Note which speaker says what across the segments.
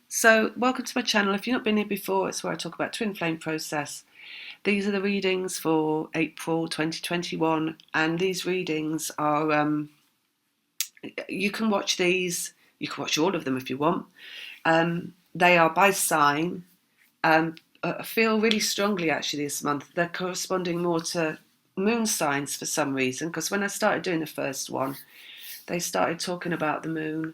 Speaker 1: So welcome to my channel. If you've not been here before, it's where I talk about twin flame process. These are the readings for April 2021, and these readings are, you can watch these, you can watch all of them if you want. They are by sign. I feel really strongly actually this month. They're corresponding more to moon signs for some reason, because when I started doing the first one, they started talking about the moon,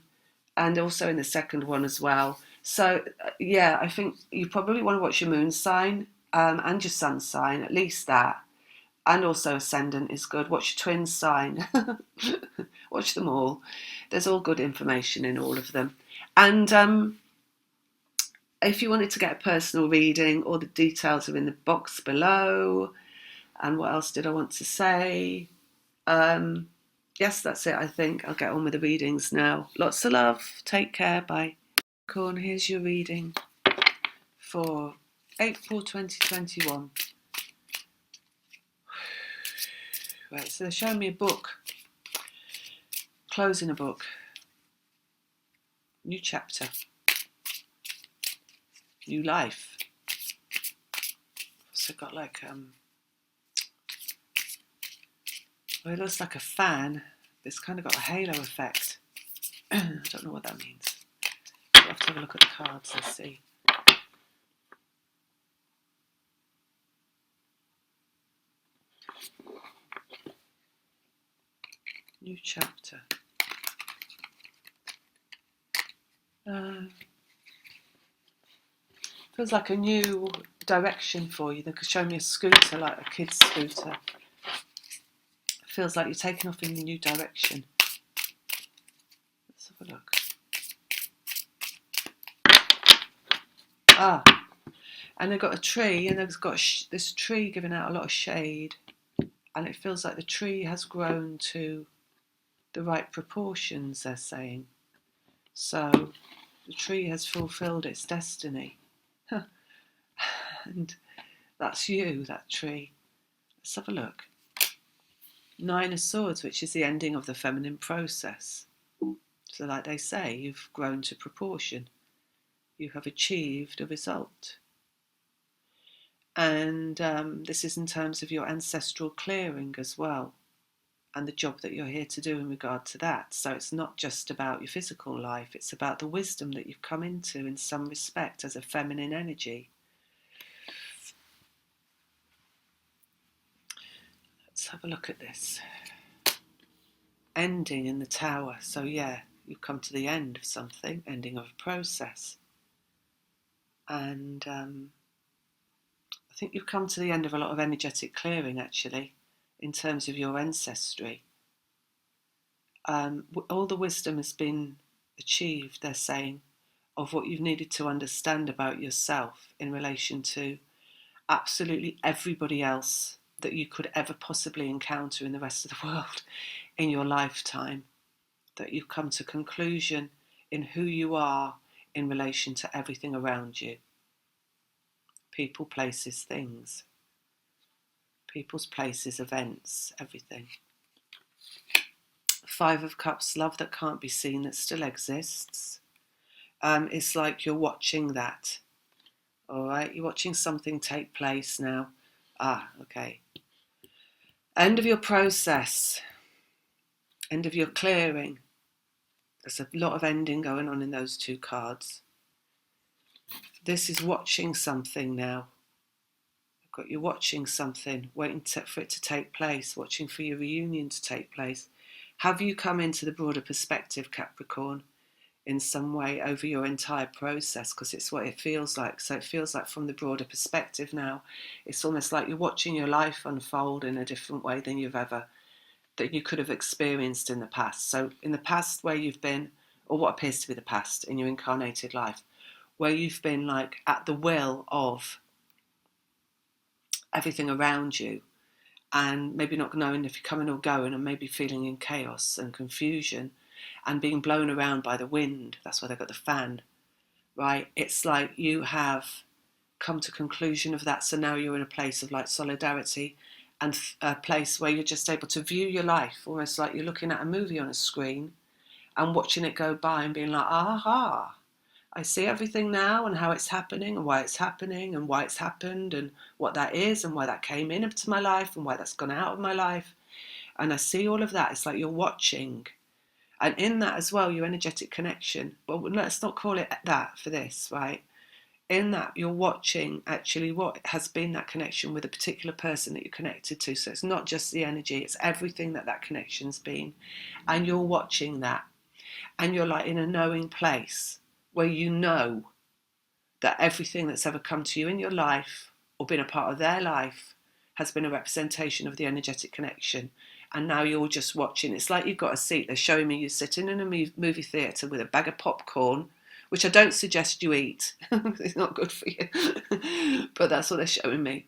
Speaker 1: and also in the second one as well. So yeah, I think you probably want to watch your moon sign and your sun sign, at least that. And also ascendant is good. Watch your twin sign. Watch them all. There's all good information in all of them. And if you wanted to get a personal reading, all the details are in the box below. And what else did I want to say? Yes, that's it, I think. I'll get on with the readings now. Lots of love. Take care. Bye. Capricorn, here's your reading for April 2021. Right, so they're showing me a book. Closing a book. New chapter. New life. So got like, well, it looks like a fan. It's kind of got a halo effect. I don't know what that means. I'll have to have a look at the cards and see. New chapter. Feels like a new direction for you. They could show me a scooter, like a kid's scooter. Feels like you're taking off in a new direction. Let's have a look. And they've got a tree, and they've got this tree giving out a lot of shade, and it feels like the tree has grown to the right proportions, they're saying. So the tree has fulfilled its destiny. And that's you, that tree. Let's have a look. Nine of Swords, which is the ending of the feminine process. So like they say, you've grown to proportion. You have achieved a result. And this is in terms of your ancestral clearing as well, and the job that you're here to do in regard to that. So it's not just about your physical life, it's about the wisdom that you've come into in some respect as a feminine energy. Let's have a look at this. Ending in the Tower. So yeah, you've come to the end of something, ending of a process. And I think you've come to the end of a lot of energetic clearing, actually, in terms of your ancestry. All the wisdom has been achieved, they're saying, of what you've needed to understand about yourself in relation to absolutely everybody else that you could ever possibly encounter in the rest of the world in your lifetime. That you've come to conclusion in who you are in relation to everything around you. People, places, things. People's, places, events, everything. Five of Cups, love that can't be seen, that still exists. It's like you're watching that. All right, you're watching something take place now. Okay. End of your process. End of your clearing. There's a lot of ending going on in those two cards. This is watching something now. You're watching something, waiting for it to take place, watching for your reunion to take place. Have you come into the broader perspective, Capricorn, in some way over your entire process? Because it's what it feels like. So it feels like from the broader perspective now, it's almost like you're watching your life unfold in a different way than that you could have experienced in the past. So in the past where you've been, or what appears to be the past in your incarnated life, where you've been like at the will of everything around you, and maybe not knowing if you're coming or going, and maybe feeling in chaos and confusion and being blown around by the wind. That's why they've got the fan, right? It's like you have come to conclusion of that. So now you're in a place of like solidarity and a place where you're just able to view your life almost like you're looking at a movie on a screen and watching it go by and being like, aha, I see everything now and how it's happening and why it's happening and why it's happened and what that is and why that came into my life and why that's gone out of my life. And I see all of that. It's like you're watching. And in that as well, your energetic connection. But let's not call it that for this, right? In that, you're watching actually what has been that connection with a particular person that you're connected to. So it's not just the energy, it's everything that connection's been. And you're watching that. And you're like in a knowing place where you know that everything that's ever come to you in your life or been a part of their life has been a representation of the energetic connection. And now you're just watching. It's like you've got a seat. They're showing me you sitting in a movie theatre with a bag of popcorn, which I don't suggest you eat. It's not good for you. But that's what they're showing me.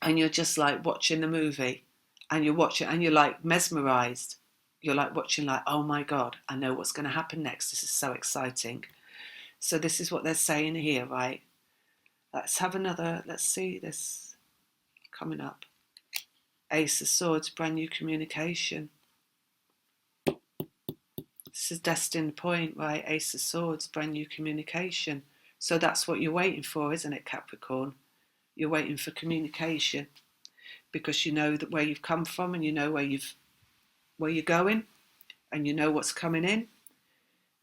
Speaker 1: And you're just like watching the movie. And you're watching and you're like mesmerised. You're like watching like, oh my God, I know what's going to happen next. This is so exciting. So this is what they're saying here, right? Let's have another, let's see this coming up. Ace of Swords, brand new communication. This is destined point, right? Ace of Swords, brand new communication. So that's what you're waiting for, isn't it, Capricorn? You're waiting for communication because you know that where you've come from and you know where you're going and you know what's coming in.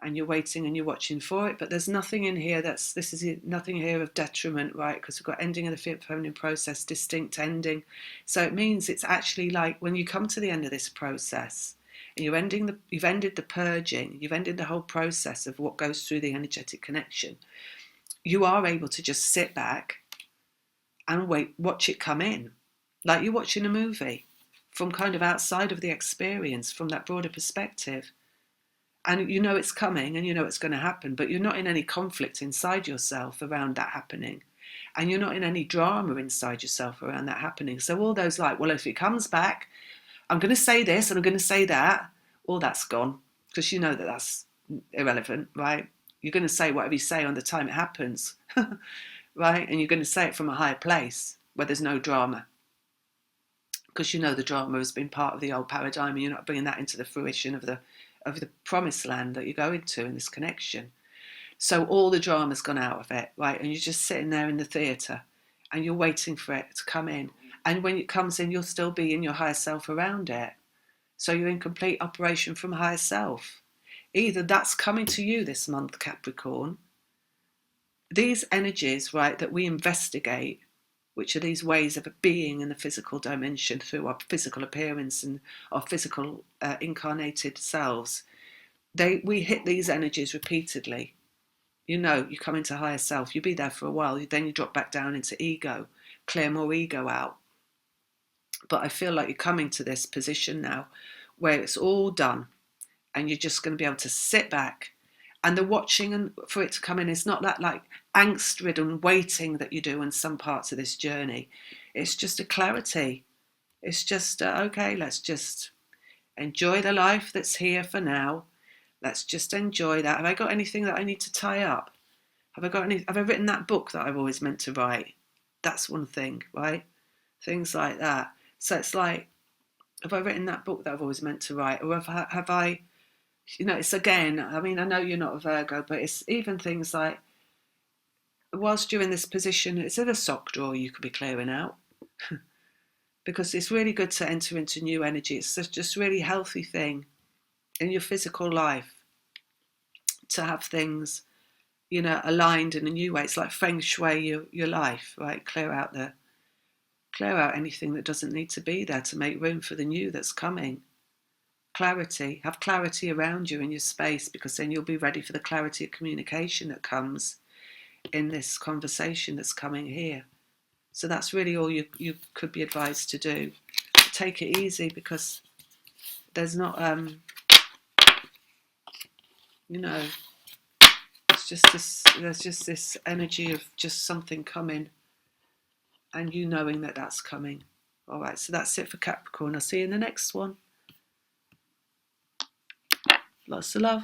Speaker 1: And you're waiting and you're watching for it, but there's nothing in here this is nothing here of detriment, right? Because we've got ending of the fifth feminine process, distinct ending. So it means it's actually like when you come to the end of this process and you've ended the purging, you've ended the whole process of what goes through the energetic connection, you are able to just sit back and watch it come in. Like you're watching a movie from kind of outside of the experience, from that broader perspective. And you know it's coming and you know it's going to happen, but you're not in any conflict inside yourself around that happening. And you're not in any drama inside yourself around that happening. So all those like, well, if it comes back, I'm going to say this and I'm going to say that, all that's gone. Because you know that that's irrelevant, right? You're going to say whatever you say on the time it happens, right? And you're going to say it from a higher place where there's no drama. Because you know the drama has been part of the old paradigm and you're not bringing that into the fruition of the promised land that you go into in this connection. So all the drama's gone out of it, right? And you're just sitting there in the theatre and you're waiting for it to come in. And when it comes in, you'll still be in your higher self around it. So you're in complete operation from higher self. Either that's coming to you this month, Capricorn. These energies, right, that we investigate, which are these ways of being in the physical dimension through our physical appearance and our physical incarnated selves, we hit these energies repeatedly. You know, you come into higher self, you be there for a while, then you drop back down into ego, clear more ego out. But I feel like you're coming to this position now where it's all done and you're just going to be able to sit back. And the watching and for it to come in is not that like angst-ridden waiting that you do in some parts of this journey. It's just a clarity. It's just, okay, let's just enjoy the life that's here for now. Let's just enjoy that. Have I got anything that I need to tie up? Have I written that book that I've always meant to write? That's one thing, right? Things like that. So it's like, have I written that book that I've always meant to write? Or have I you know, it's again, I mean, I know you're not a Virgo, but it's even things like, whilst you're in this position, it's in a sock drawer you could be clearing out. Because it's really good to enter into new energy. It's just really healthy thing in your physical life to have things, you know, aligned in a new way. It's like feng shui your life, right? Clear out anything that doesn't need to be there to make room for the new that's coming. Clarity, have clarity around you in your space, because then you'll be ready for the clarity of communication that comes in this conversation that's coming here. So that's really all you could be advised to do. Take it easy, because there's not, you know, there's just this energy of just something coming and you knowing that that's coming. All right, so that's it for Capricorn. I'll see you in the next one. Lots of love.